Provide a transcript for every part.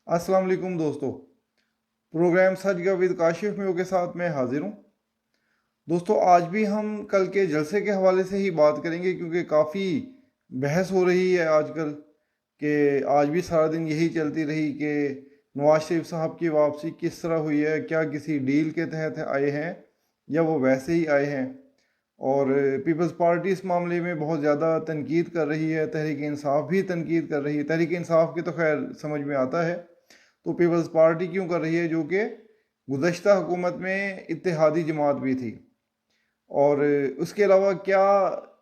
अस्सलाम वालेकुम दोस्तों। प्रोग्राम सच गप विद काशिफ में के साथ मैं हाजिर हूँ। दोस्तों, आज भी हम कल के जलसे के हवाले से ही बात करेंगे, क्योंकि काफ़ी बहस हो रही है आजकल कि आज भी सारा दिन यही चलती रही कि नवाज शरीफ साहब की वापसी किस तरह हुई है, क्या किसी डील के तहत आए हैं या वो वैसे ही आए हैं। और पीपल्स पार्टी इस मामले में बहुत ज़्यादा तनकीद कर रही है, तहरीक इंसाफ भी तनकीद कर रही है। तहरीक इंसाफ की तो खैर समझ में आता है, तो पीपल्स पार्टी क्यों कर रही है, जो कि गुज़श्ता हुकूमत में इत्तेहादी जमात भी थी। और उसके अलावा क्या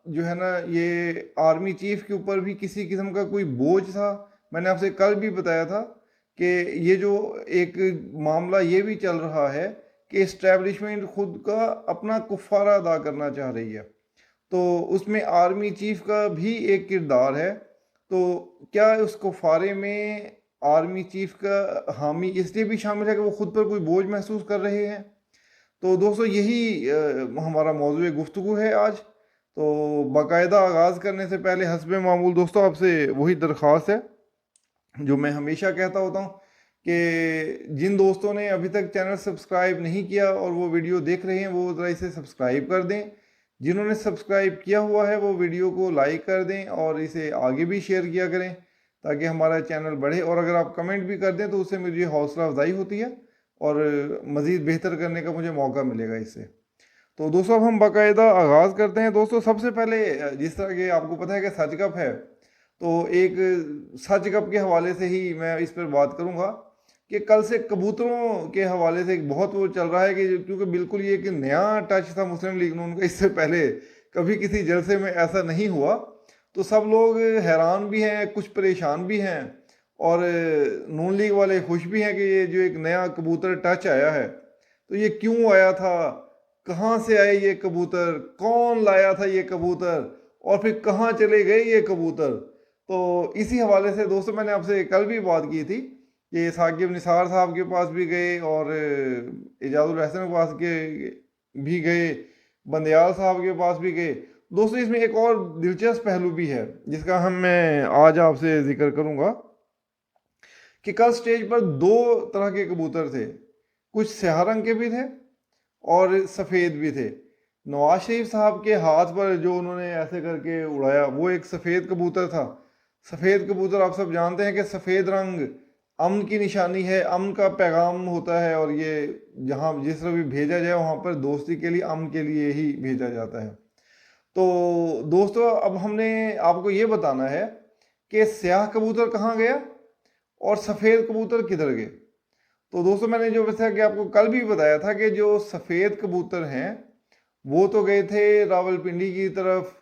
जो है ना, ये आर्मी चीफ के ऊपर भी किसी किस्म का कोई बोझ था। मैंने आपसे कल भी बताया था कि ये जो एक मामला ये भी चल रहा है कि इस्टेब्लिशमेंट खुद का अपना कुफारा अदा करना चाह रही है, तो उसमें आर्मी चीफ का भी एक किरदार है। तो क्या उस कुफारे में आर्मी चीफ का हामी इसलिए भी शामिल है कि वो खुद पर कोई बोझ महसूस कर रहे हैं? तो दोस्तों, यही हमारा मौजूद गुफ्तगू है आज। तो बाकायदा आगाज़ करने से पहले हस्बे मामूल दोस्तों आपसे वही दरख्वास्त है जो मैं हमेशा कहता होता हूँ कि जिन दोस्तों ने अभी तक चैनल सब्सक्राइब नहीं किया और वो वीडियो देख रहे हैं, वो ज़रा इसे सब्सक्राइब कर दें। जिन्होंने सब्सक्राइब किया हुआ है वो वीडियो को लाइक कर दें और इसे आगे भी शेयर किया करें ताकि हमारा चैनल बढ़े। और अगर आप कमेंट भी कर दें तो उससे मुझे हौसला अफजाई होती है और मज़ीद बेहतर करने का मुझे मौका मिलेगा इससे। तो दोस्तों, अब हम बाकायदा आगाज़ करते हैं। दोस्तों, सबसे पहले जिस तरह के आपको पता है कि सच गप है, तो एक सच गप के हवाले से ही मैं इस पर बात करूंगा कि कल से कबूतरों के हवाले से एक बहुत वो चल रहा है कि क्योंकि बिल्कुल ये एक नया टच था मुस्लिम लीग नून का। इससे पहले कभी किसी जलसे में ऐसा नहीं हुआ, तो सब लोग हैरान भी हैं, कुछ परेशान भी हैं, और नून लीग वाले खुश भी हैं कि ये जो एक नया कबूतर टच आया है, तो ये क्यों आया था, कहाँ से आए ये कबूतर, कौन लाया था ये कबूतर, और फिर कहाँ चले गए ये कबूतर। तो इसी हवाले से दोस्तों मैंने आपसे कल भी बात की थी कि साकिब निसार साहब के पास भी गए और एजाजुल रहसन के पास के भी गए, बंदयाल साहब के पास भी गए। दोस्तों, इसमें एक और दिलचस्प पहलू भी है जिसका मैं आज आपसे जिक्र करूंगा कि कल स्टेज पर दो तरह के कबूतर थे। कुछ स्याह रंग के भी थे और सफ़ेद भी थे। नवाज शरीफ साहब के हाथ पर जो उन्होंने ऐसे करके उड़ाया वो एक सफ़ेद कबूतर था। सफ़ेद कबूतर आप सब जानते हैं कि सफ़ेद रंग अमन की निशानी है, अमन का पैगाम होता है, और ये जहाँ जिस तरह भी भेजा जाए वहाँ पर दोस्ती के लिए, अमन के लिए ही भेजा जाता है। तो दोस्तों, अब हमने आपको ये बताना है कि स्याह कबूतर कहाँ गया और सफ़ेद कबूतर किधर गए। तो दोस्तों, मैंने जो वैसे कि आपको कल भी बताया था कि जो सफ़ेद कबूतर हैं वो तो गए थे रावलपिंडी की तरफ,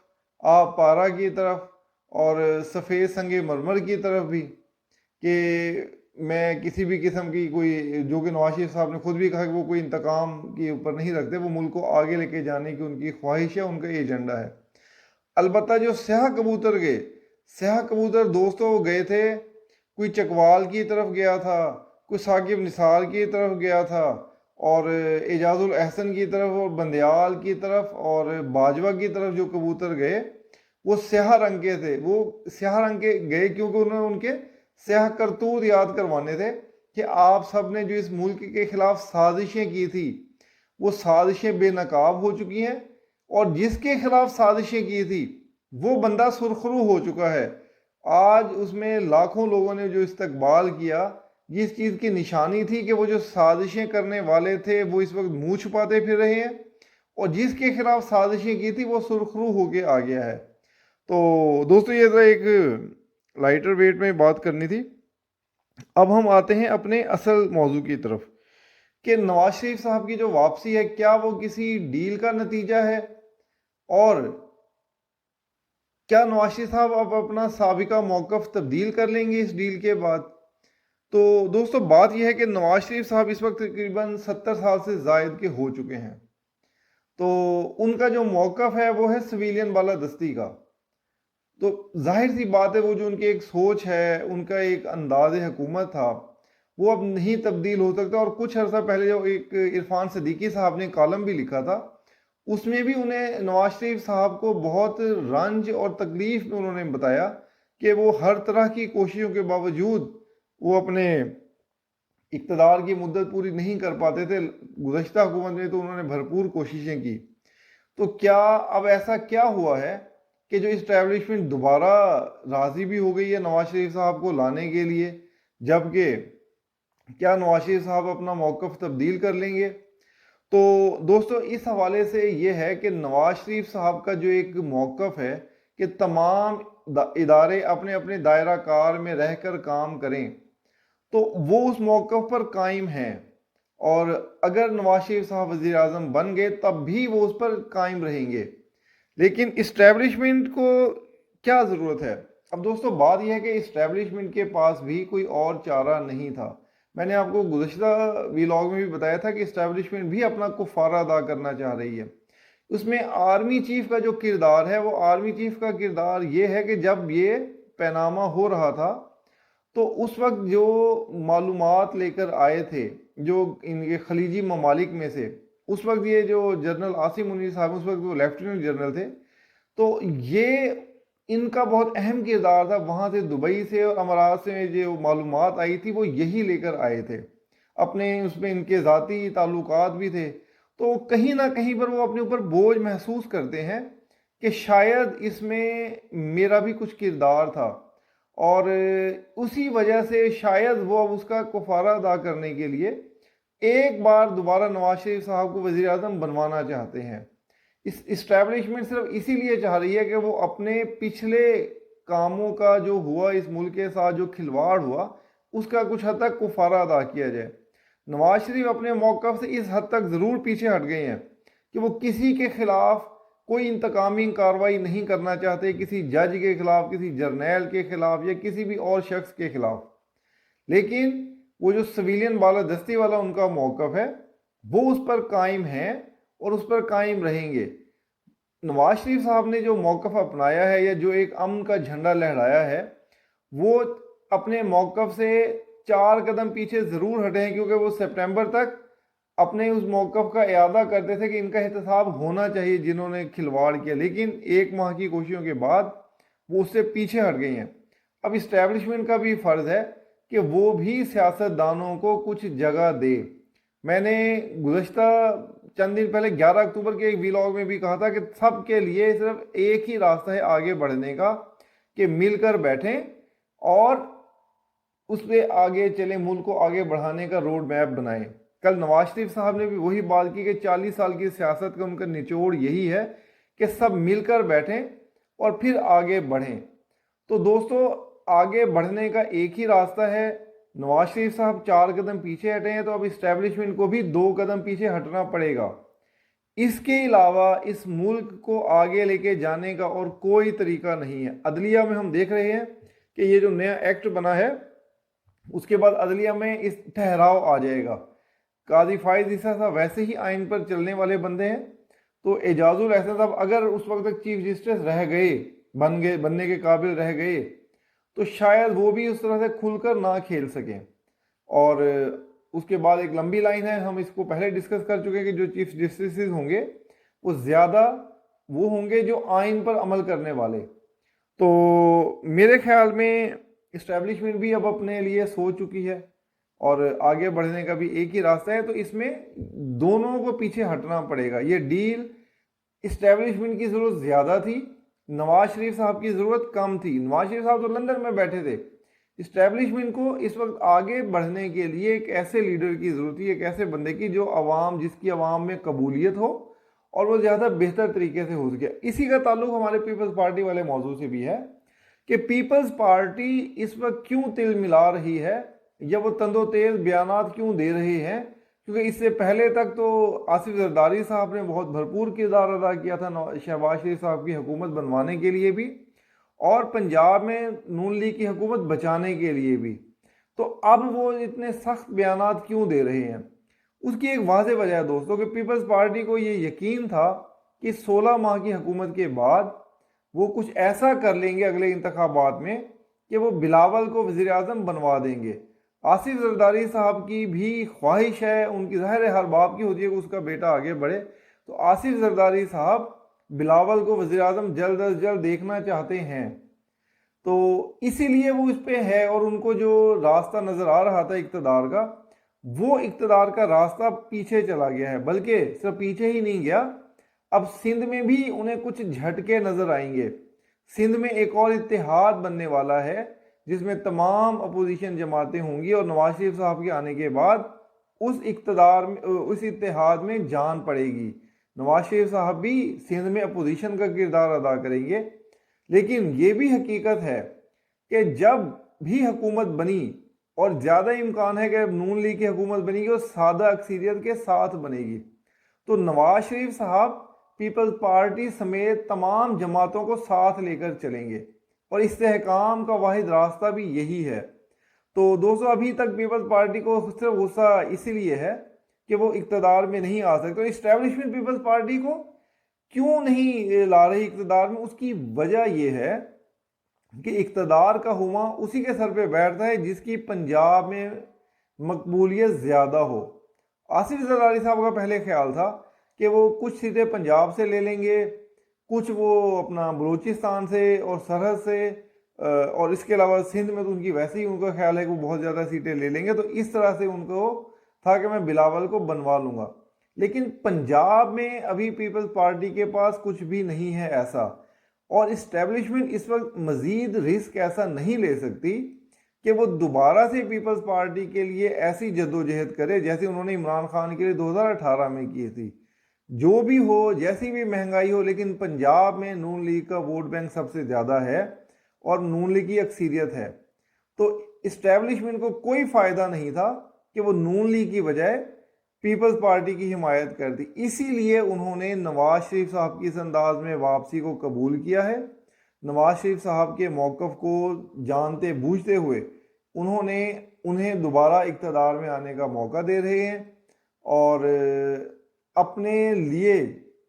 आप पारा की तरफ, और सफ़ेद संगे मरमर की तरफ भी, कि मैं किसी भी किस्म की कोई, जो कि नवाज शरीफ साहब ने खुद भी कहा कि वो कोई इंतकाम के ऊपर नहीं रखते, वो मुल्क को आगे लेके जाने की उनकी ख्वाहिश है, उनका एजेंडा है। अलबत्ता जो स्याह कबूतर गए, स्याह कबूतर दोस्तों गए थे, कोई चकवाल की तरफ गया था, कोई साकिब निसार की तरफ गया था, और एजाजुल अहसन की तरफ, और बंदयाल की तरफ, और बाजवा की तरफ जो कबूतर गए वो स्याह रंग के थे। वो स्याह रंग के गए क्योंकि उन्होंने उनके स्याह करतूत याद करवाने थे कि आप सब ने जो इस मुल्क के खिलाफ साजिशें की थी वो साजिशें बेनकाब हो चुकी हैं, और जिसके खिलाफ साजिशें की थी वो बंदा सुरखरू हो चुका है। आज उसमें लाखों लोगों ने जो इस्तकबाल किया, जिस चीज़ की निशानी थी कि वो जो साजिशें करने वाले थे वो इस वक्त मुंह छुपाते फिर रहे हैं, और जिसके खिलाफ साजिशें की थी वो सुरखरू होके आ गया है। तो दोस्तों, ये तो एक लाइटर वेट में बात करनी थी। अब हम आते हैं अपने असल मौजू की तरफ कि नवाज शरीफ साहब की जो वापसी है, क्या वो किसी डील का नतीजा है, और क्या नवाज शरीफ साहब अब अपना साबिका मौकफ तब्दील कर लेंगे इस डील के बाद। तो दोस्तों, बात यह है कि नवाज शरीफ साहब इस वक्त तकरीबन 70 साल से जायद के हो चुके हैं, तो उनका जो मौकफ है वो है सिविलियन बालादस्ती का। तो जाहिर सी बात है वो जो उनकी एक सोच है, उनका एक अंदाज हुकूमत था, वो अब नहीं तब्दील हो सकता। और कुछ अर्सा पहले जो एक इरफान सदीकी साहब ने कॉलम भी लिखा था, उसमें भी उन्हें नवाज शरीफ साहब को बहुत रंज और तकलीफ में उन्होंने बताया कि वो हर तरह की कोशिशों के बावजूद वो अपने इक़्तिदार की मुद्दत पूरी नहीं कर पाते थे। गुज़श्ता हुकूमत में तो उन्होंने भरपूर कोशिशें की। तो क्या अब ऐसा क्या हुआ है कि जो इस्टेब्लिशमेंट दोबारा राज़ी भी हो गई है नवाज शरीफ साहब को लाने के लिए, जबकि क्या नवाज शरीफ साहब अपना मौक़िफ़ तब्दील कर लेंगे? तो दोस्तों इस हवाले से ये है कि नवाज शरीफ साहब का जो एक मौक़िफ़ है कि तमाम इदारे अपने अपने दायरा कार में रहकर काम करें, तो वो उस मौक़िफ़ पर कायम हैं। और अगर नवाज शरीफ साहब वज़ीर आज़म बन गए तब भी वो उस पर कायम रहेंगे। लेकिन इस्टेब्लिशमेंट को क्या ज़रूरत है? अब दोस्तों बात यह है कि इस्टेब्लिशमेंट के पास भी कोई और चारा नहीं था। मैंने आपको गुज़श्ता व्लॉग में भी बताया था कि इस्टेब्लिशमेंट भी अपना कुफ़ारा अदा करना चाह रही है। उसमें आर्मी चीफ़ का जो किरदार है, वो आर्मी चीफ़ का किरदार ये है कि जब ये पैनामा हो रहा था तो उस वक्त जो मालूमात लेकर आए थे जो इनके खलीजी ममालिक में से, उस वक्त ये जो जनरल आसिम मुनीर साहब उस वक्त वो लेफ्टिनेंट जनरल थे, तो ये इनका बहुत अहम किरदार था। वहाँ से दुबई से और अमारात से जो मालूमात आई थी वो यही लेकर आए थे। अपने उसमें इनके ज़ाती ताल्लुकात भी थे। तो कहीं ना कहीं पर वो अपने ऊपर बोझ महसूस करते हैं कि शायद इसमें मेरा भी कुछ किरदार था, और उसी वजह से शायद वो अब उसका कुफारा अदा करने के लिए एक बार दोबारा नवाज शरीफ साहब को वज़ीर आज़म बनवाना चाहते हैं। इस इस्टेब्लिशमेंट सिर्फ इसीलिए चाह रही है कि वो अपने पिछले कामों का जो हुआ, इस मुल्क के साथ जो खिलवाड़ हुआ, उसका कुछ हद तक कुफारा अदा किया जाए। नवाज शरीफ अपने मौक़िफ़ से इस हद तक ज़रूर पीछे हट गए हैं कि वो किसी के ख़िलाफ़ कोई इंतकामी कार्रवाई नहीं करना चाहते, किसी जज के ख़िलाफ़, किसी जर्नैल के ख़िलाफ़ या किसी भी और शख्स के ख़िलाफ़। लेकिन वो जो सिविलियन बालादस्ती वाला उनका मौक़िफ़ है वो उस पर कायम है और उस पर कायम रहेंगे। नवाज शरीफ साहब ने जो मौक़िफ़ अपनाया है या जो एक अमन का झंडा लहराया है, वो अपने मौक़िफ़ से 4 कदम पीछे ज़रूर हटे हैं, क्योंकि वो सितंबर तक अपने उस मौक़िफ़ का इयादा करते थे कि इनका एहतसाब होना चाहिए जिन्होंने खिलवाड़ किया। लेकिन 1 माह की कोशिशों के बाद वो उससे पीछे हट गई हैं। अब इस्टेब्लिशमेंट का भी फ़र्ज़ है कि वो भी सियासतदानों को कुछ जगह दे। मैंने गुज़श्ता चंद दिन पहले 11 अक्टूबर के एक व्लॉग में भी कहा था कि सब के लिए सिर्फ एक ही रास्ता है आगे बढ़ने का, कि मिलकर बैठें और उस पर आगे चलें, मुल्क को आगे बढ़ाने का रोड मैप बनाएं। कल नवाज शरीफ साहब ने भी वही बात की कि 40 साल की सियासत का उनका निचोड़ यही है कि सब मिलकर बैठें और फिर आगे बढ़ें। तो दोस्तों आगे बढ़ने का एक ही रास्ता है। नवाज शरीफ साहब 4 कदम पीछे हटे हैं, तो अब इस्टेब्लिशमेंट को भी 2 कदम पीछे हटना पड़ेगा। इसके अलावा इस मुल्क को आगे लेके जाने का और कोई तरीका नहीं है। अदलिया में हम देख रहे हैं कि ये जो नया एक्ट बना है उसके बाद अदलिया में इस ठहराव आ जाएगा। काजी फाइज ईसा साहब वैसे ही आइन पर चलने वाले बंदे हैं, तो एजाजुल एहसन साहब अगर उस वक्त तक चीफ जस्टिस रह गए, बनने के काबिल रह गए, तो शायद वो भी उस तरह से खुलकर ना खेल सकें। और उसके बाद एक लंबी लाइन है, हम इसको पहले डिस्कस कर चुके हैं कि जो चीफ जस्टिस होंगे वो ज़्यादा वो होंगे जो आइन पर अमल करने वाले। तो मेरे ख्याल में इस्टेब्लिशमेंट भी अब अपने लिए सोच चुकी है और आगे बढ़ने का भी एक ही रास्ता है। तो इसमें दोनों को पीछे हटना पड़ेगा। ये डील इस्टेब्लिशमेंट की ज़रूरत ज़्यादा थी, नवाज शरीफ साहब की ज़रूरत कम थी। नवाज शरीफ साहब तो लंदन में बैठे थे। इस्टेब्लिशमेंट को इस वक्त आगे बढ़ने के लिए एक ऐसे लीडर की ज़रूरत थी, एक ऐसे बंदे की जो जिसकी आवाम में कबूलियत हो और वो ज़्यादा बेहतर तरीके से हो सके। इसी का ताल्लुक हमारे पीपल्स पार्टी वाले मौजू से भी है कि पीपल्स पार्टी इस वक्त क्यों तिल मिला रही है या वो तंदो तेज़ बयानात क्यों दे रहे हैं, क्योंकि इससे पहले तक तो आसिफ जरदारी साहब ने बहुत भरपूर किरदार अदा किया था शहबाज शरीफ साहब की हुकूमत बनवाने के लिए भी और पंजाब में नून लीग की हुकूमत बचाने के लिए भी। तो अब वो इतने सख्त बयानात क्यों दे रहे हैं? उसकी एक वाज़ेह वजह है दोस्तों कि पीपल्स पार्टी को ये यकीन था कि 16 माह की हुकूमत के बाद वो कुछ ऐसा कर लेंगे अगले इंतखाबात में कि वो बिलावल को वज़ीर आज़म बनवा देंगे। आसिफ जरदारी साहब की भी ख्वाहिश है, उनकी ज़ाहिर हर बाप की होती है कि उसका बेटा आगे बढ़े। तो आसिफ जरदारी साहब बिलावल को वज़ीर आज़म जल्द अज जल्द देखना चाहते हैं, तो इसीलिए वो इस पे है। और उनको जो रास्ता नज़र आ रहा था इक़्तिदार का, وہ اقتدار کا راستہ پیچھے چلا گیا ہے، بلکہ صرف پیچھے ہی نہیں گیا، اب سندھ میں بھی انہیں کچھ جھٹکے نظر آئیں گے۔ سندھ میں ایک اور اتحاد بننے والا ہے جس میں تمام اپوزیشن جماعتیں ہوں گی، اور نواز شریف صاحب کے آنے کے بعد اس اتحاد میں جان پڑے گی۔ نواز شریف صاحب بھی سندھ میں اپوزیشن کا کردار ادا کریں گے، لیکن یہ بھی حقیقت ہے کہ جب بھی حکومت بنی، اور زیادہ امکان ہے کہ نون لیگ کی حکومت بنے گی اور سادہ اکثریت کے ساتھ بنے گی، تو نواز شریف صاحب پیپلز پارٹی سمیت تمام جماعتوں کو ساتھ لے کر چلیں گے، اور استحکام کا واحد راستہ بھی یہی ہے۔ تو دوستو، ابھی تک پیپلز پارٹی کو صرف غصہ اسی لیے ہے کہ وہ اقتدار میں نہیں آ سکتے۔ اسٹیبلشمنٹ پیپلز پارٹی کو کیوں نہیں لا رہی اقتدار میں؟ اس کی وجہ یہ ہے کہ اقتدار کا ہوا اسی کے سر پہ بیٹھتا ہے جس کی پنجاب میں مقبولیت زیادہ ہو۔ آصف زرداری صاحب کا پہلے خیال تھا کہ وہ کچھ سیٹیں پنجاب سے لے لیں گے، کچھ وہ اپنا بلوچستان سے اور سرحد سے، اور اس کے علاوہ سندھ میں تو ان کی ویسے ہی ان کا خیال ہے کہ وہ بہت زیادہ سیٹیں لے لیں گے، تو اس طرح سے ان کو تھا کہ میں بلاول کو بنوا لوں گا۔ لیکن پنجاب میں ابھی پیپلز پارٹی کے پاس کچھ بھی نہیں ہے ایسا، اور اسٹیبلشمنٹ اس وقت مزید رسک ایسا نہیں لے سکتی کہ وہ دوبارہ سے پیپلز پارٹی کے لیے ایسی جدوجہد کرے جیسے انہوں نے عمران خان کے لیے 2018 میں کی تھی۔ جو بھی ہو، جیسی بھی مہنگائی ہو، لیکن پنجاب میں نون لیگ کا ووٹ بینک سب سے زیادہ ہے اور نون لیگ کی اکثریت ہے، تو اسٹیبلشمنٹ کو کوئی فائدہ نہیں تھا کہ وہ نون لیگ کی بجائے پیپلز پارٹی کی حمایت کر دی۔ اسی لیے انہوں نے نواز شریف صاحب کی اس انداز میں واپسی کو قبول کیا ہے۔ نواز شریف صاحب کے موقف کو جانتے بوجھتے ہوئے انہیں دوبارہ اقتدار میں آنے کا موقع دے رہے ہیں، اور اپنے لیے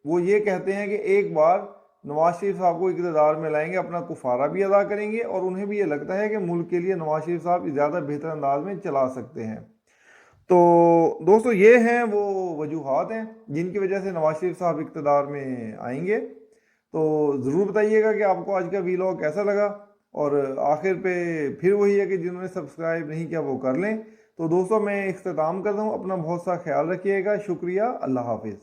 وہ یہ کہتے ہیں کہ ایک بار نواز شریف صاحب کو اقتدار میں لائیں گے، اپنا کفارہ بھی ادا کریں گے، اور انہیں بھی یہ لگتا ہے کہ ملک کے لیے نواز شریف صاحب زیادہ بہتر انداز میں چلا سکتے ہیں۔ تو دوستو، یہ ہیں وہ وجوہات ہیں جن کی وجہ سے نواز شریف صاحب اقتدار میں آئیں گے۔ تو ضرور بتائیے گا کہ آپ کو آج کا ویلاگ کیسا لگا، اور آخر پہ پھر وہی ہے کہ جنہوں نے سبسکرائب نہیں کیا وہ کر لیں۔ تو دوستو، میں اختتام کرتا ہوں، اپنا بہت سا خیال رکھیے گا، شکریہ، اللہ حافظ۔